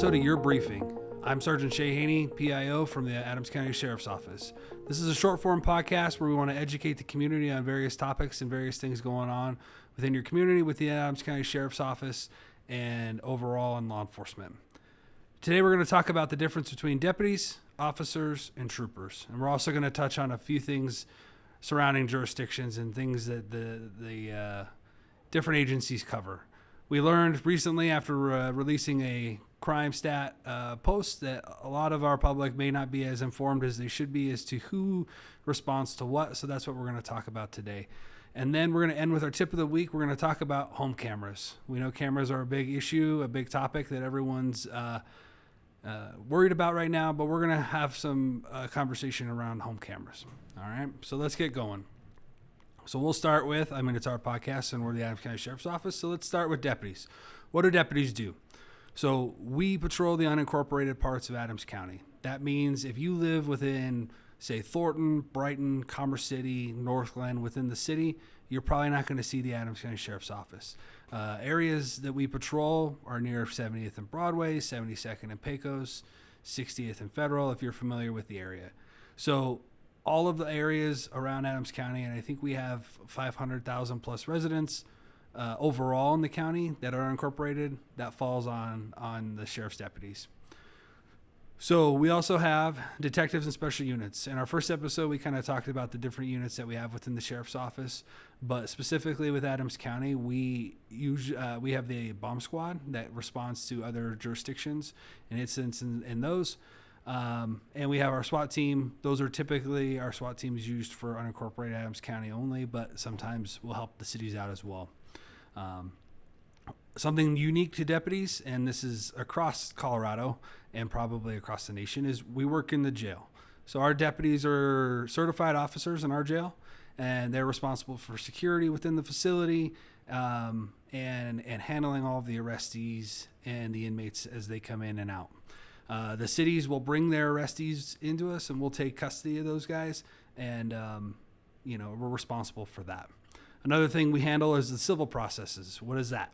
episode of Your Briefing. I'm Sergeant Haney, PIO from the Adams County Sheriff's Office. This is a short form podcast where we want to educate the community on various topics and various things going on within your community with the Adams County Sheriff's Office and overall in law enforcement. Today we're going to talk about the difference between deputies, officers, and troopers. And we're also going to touch on a few things surrounding jurisdictions and things that the different agencies cover. We learned recently after releasing a crime stat post that a lot of our public may not be as informed as they should be as to who responds to what. So that's what we're going to talk about today. And then we're going to end with our tip of the week. We're going to talk about home cameras. We know cameras are a big issue, a big topic that everyone's worried about right now, but we're going to have some conversation around home cameras. All right, so let's get going. So we'll start with, it's our podcast and we're the Adams County Sheriff's Office. So let's start with deputies. What do deputies do? So we patrol the unincorporated parts of Adams County. That means if you live within, say, Thornton, Brighton, Commerce City, Northglenn, within the city, you're probably not going to see the Adams County Sheriff's Office. Areas that we patrol are near 70th and Broadway, 72nd and Pecos, 60th and Federal, if you're familiar with the area. So all of the areas around Adams County, and I think we have 500,000 plus residents overall in the county that are unincorporated, that falls on the sheriff's deputies. So we also have detectives and special units. In our first episode, we kind of talked about the different units that we have within the sheriff's office, but specifically with Adams County, we have the bomb squad that responds to other jurisdictions and incidents in those. And we have our SWAT team. Those are typically our SWAT teams used for unincorporated Adams County only, but sometimes will help the cities out as well. Something unique to deputies, and this is across Colorado and probably across the nation, is we work in the jail. So our deputies are certified officers in our jail, and they're responsible for security within the facility and handling all of the arrestees and the inmates as they come in and out. The cities will bring their arrestees into us, and we'll take custody of those guys, and we're responsible for that. Another thing we handle is the civil processes. What is that?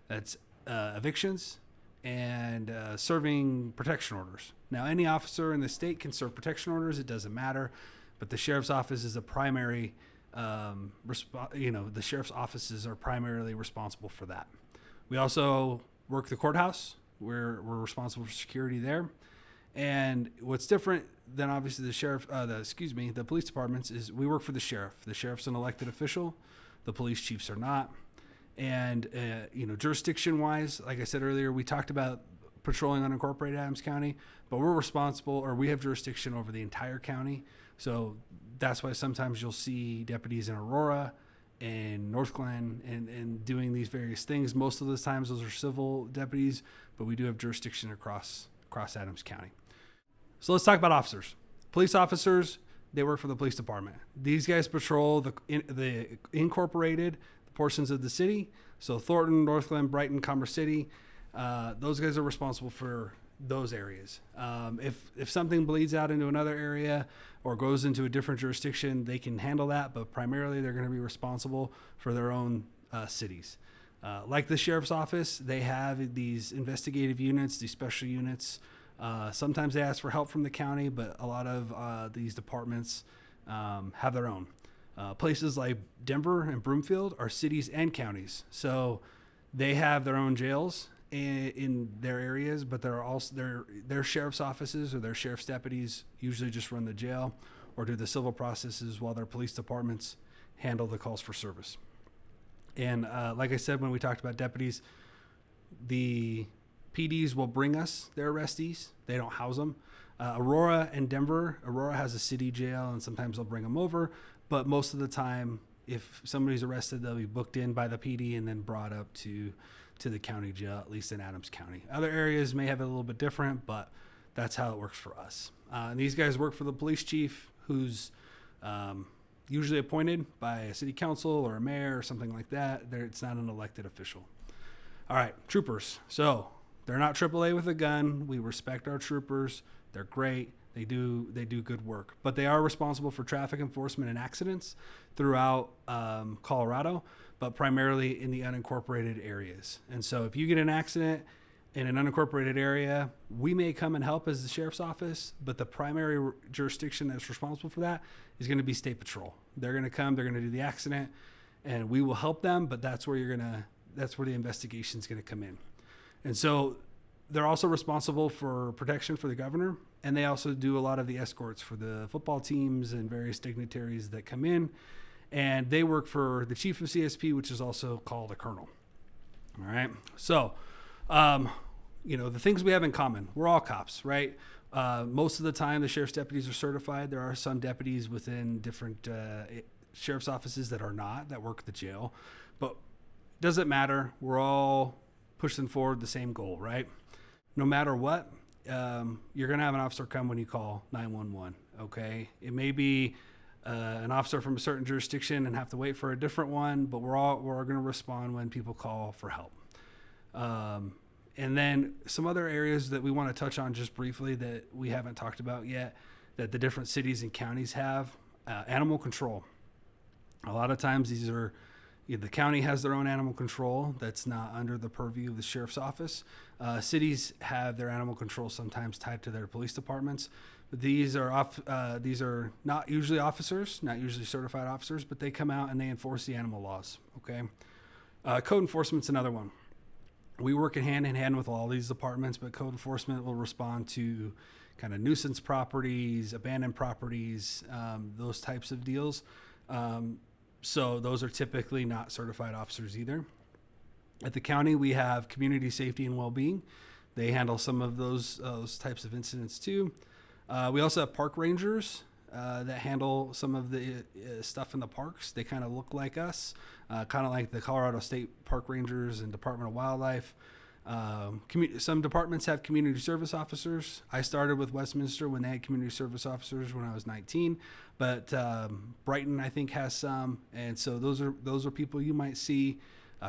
That's evictions and serving protection orders. Now, any officer in the state can serve protection orders. It doesn't matter, but the sheriff's office is a primary. The sheriff's offices are primarily responsible for that. We also work the courthouse. We're responsible for security there. And what's different than obviously the police departments is we work for the sheriff. The sheriff's an elected official. The police chiefs are not. And, jurisdiction-wise, like I said earlier, we talked about patrolling unincorporated Adams County, but we have jurisdiction over the entire county. So that's why sometimes you'll see deputies in Aurora and Northglenn and doing these various things. Most of the times those are civil deputies, but we do have jurisdiction across Adams County. So let's talk about officers. Police officers, they work for the police department. These guys patrol the incorporated portions of the city. So Thornton, Northglenn, Brighton, Commerce City, those guys are responsible for those areas. If something bleeds out into another area or goes into a different jurisdiction, they can handle that, but primarily they're going to be responsible for their own cities. Like the sheriff's office, they have these investigative units, these special units. Sometimes they ask for help from the county, but a lot of these departments have their own. Places like Denver and Broomfield are cities and counties, so they have their own jails in their areas, but they're also their sheriff's offices or their sheriff's deputies usually just run the jail or do the civil processes while their police departments handle the calls for service. And like I said, when we talked about deputies, the PDs will bring us their arrestees. They don't house them. Aurora and Denver, Aurora has a city jail, and sometimes they'll bring them over. But most of the time, if somebody's arrested, they'll be booked in by the PD and then brought up to the county jail, at least in Adams County. Other areas may have it a little bit different, but that's how it works for us. And these guys work for the police chief, who's usually appointed by a city council or a mayor or something like that. It's not an elected official. All right, troopers. So they're not AAA with a gun. We respect our troopers. They're great. They do good work, but they are responsible for traffic enforcement and accidents throughout Colorado, but primarily in the unincorporated areas. And so if you get an accident in an unincorporated area, we may come and help as the sheriff's office, but the primary jurisdiction that's responsible for that is going to be State Patrol. They're going to come, they're going to do the accident, and we will help them, but that's where that's where the investigation is going to come in. And so they're also responsible for protection for the governor, and they also do a lot of the escorts for the football teams and various dignitaries that come in, and they work for the chief of CSP, which is also called a colonel. All right. So, the things we have in common, we're all cops, right? Most of the time, the sheriff's deputies are certified. There are some deputies within different sheriff's offices that are not, that work at the jail. But it doesn't matter. We're all pushing forward the same goal, right? No matter what, you're going to have an officer come when you call 911, okay? It may be an officer from a certain jurisdiction and have to wait for a different one, but we're going to respond when people call for help. And then some other areas that we want to touch on just briefly that we haven't talked about yet, that the different cities and counties have, animal control. A lot of times the county has their own animal control that's not under the purview of the sheriff's office. Cities have their animal control sometimes tied to their police departments. But these are not usually officers, not usually certified officers, but they come out and they enforce the animal laws. Okay, code enforcement's another one. We work hand in hand with all these departments, but code enforcement will respond to kind of nuisance properties, abandoned properties, those types of deals. So those are typically not certified officers either. At the county, we have community safety and well-being. They handle some of those types of incidents too. We also have park rangers that handle some of the stuff in the parks. They kind of look like us, kind of like the Colorado State Park Rangers and Department of Wildlife. Some departments have community service officers. I started with Westminster when they had community service officers when I was 19, but Brighton I think has some, and so those are people you might see.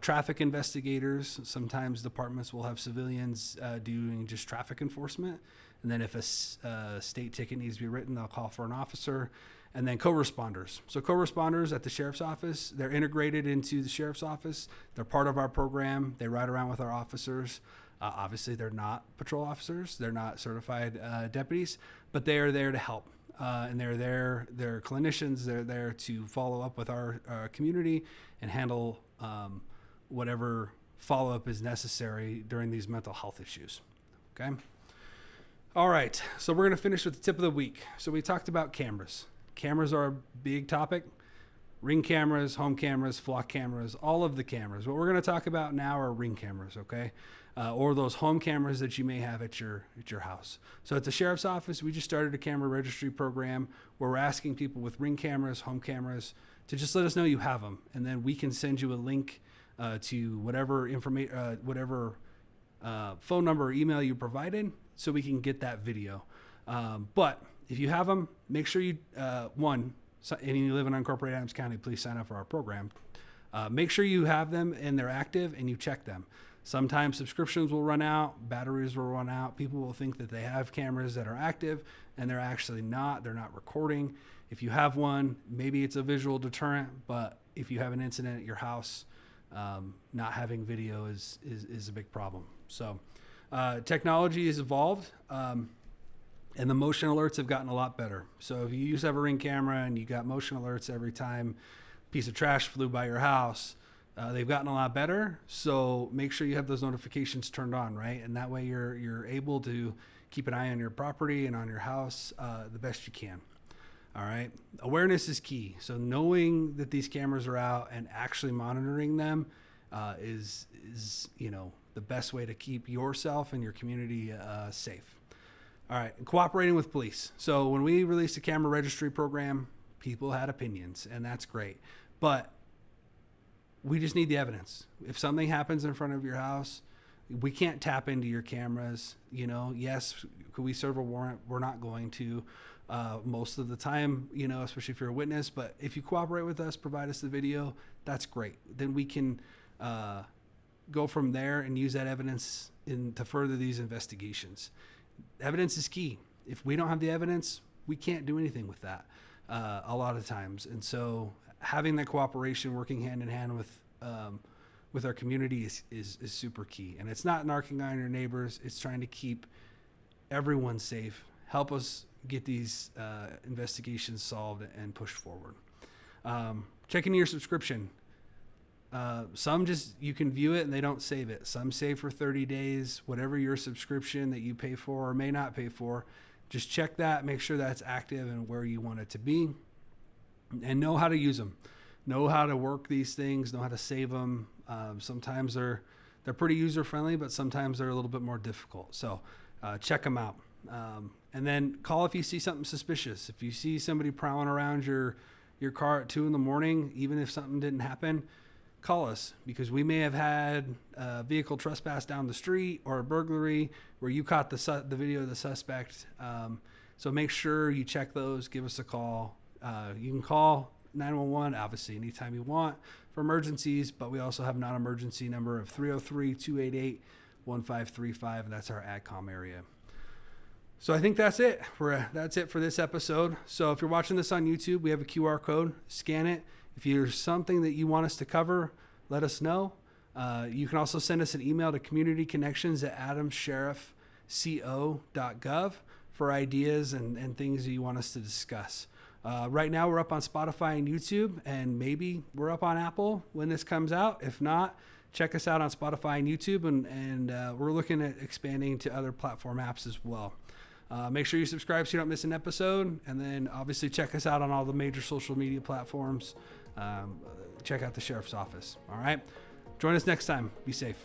Traffic investigators. Sometimes departments will have civilians doing just traffic enforcement. And then if a state ticket needs to be written, they'll call for an officer. And then co-responders. So co-responders at the sheriff's office, they're integrated into the sheriff's office. They're part of our program. They ride around with our officers. Obviously, they're not patrol officers. They're not certified deputies, but they are there to help. And they're clinicians. They're there to follow up with our community and handle whatever follow-up is necessary during these mental health issues. Okay? All right, so we're going to finish with the tip of the week. So we talked about cameras. Cameras are a big topic. Ring cameras, home cameras, flock cameras, all of the cameras. What we're going to talk about now are ring cameras, okay? Or those home cameras that you may have at your house. So at the sheriff's office, we just started a camera registry program where we're asking people with ring cameras, home cameras, to just let us know you have them. And then we can send you a link to whatever phone number or email you provided, so we can get that video. But if you have them, make sure you, and you live in unincorporated Adams County, please sign up for our program. Make sure you have them and they're active and you check them. Sometimes subscriptions will run out, batteries will run out. People will think that they have cameras that are active and they're actually not. They're not recording. If you have one, maybe it's a visual deterrent, but if you have an incident at your house, not having video is a big problem. So technology has evolved, and the motion alerts have gotten a lot better. So if you used to have a Ring camera and you got motion alerts every time a piece of trash flew by your house, they've gotten a lot better. So make sure you have those notifications turned on, right? And that way you're able to keep an eye on your property and on your house the best you can. All right. Awareness is key. So knowing that these cameras are out and actually monitoring them is the best way to keep yourself and your community safe. All right. And cooperating with police. So when we released a camera registry program, people had opinions, and that's great. But we just need the evidence. If something happens in front of your house, we can't tap into your cameras. Yes, could we serve a warrant? We're not going to most of the time, especially if you're a witness. But if you cooperate with us, provide us the video, that's great. Then we can go from there and use that evidence to further these investigations. Evidence is key. If we don't have the evidence, we can't do anything with that a lot of times. And so having that cooperation, working hand in hand with our community is super key. And it's not narking on your neighbors. It's trying to keep everyone safe, help us get these investigations solved and pushed forward. Check into your subscription. Some just, you can view it and they don't save it. Some save for 30 days, whatever your subscription that you pay for or may not pay for. Just check that, make sure that's active and where you want it to be, and know how to use them. Know how to work these things, know how to save them. Sometimes they're pretty user-friendly, but sometimes they're a little bit more difficult. So check them out. And then call if you see something suspicious. If you see somebody prowling around your car at 2 a.m, even if something didn't happen, call us, because we may have had a vehicle trespass down the street or a burglary where you caught the video of the suspect. So make sure you check those, give us a call. You can call 911, obviously, anytime you want for emergencies, but we also have non-emergency number of 303-288-1535, and that's our AdCom area. So I think that's it. That's it for this episode. So if you're watching this on YouTube, we have a QR code. Scan it. If there's something that you want us to cover, let us know. You can also send us an email to communityconnections@adamsheriffco.gov for ideas and things that you want us to discuss. Right now, we're up on Spotify and YouTube, and maybe we're up on Apple when this comes out. If not, check us out on Spotify and YouTube, and we're looking at expanding to other platform apps as well. Make sure you subscribe so you don't miss an episode, and then obviously check us out on all the major social media platforms. Check out the Sheriff's Office. All right. Join us next time. Be safe.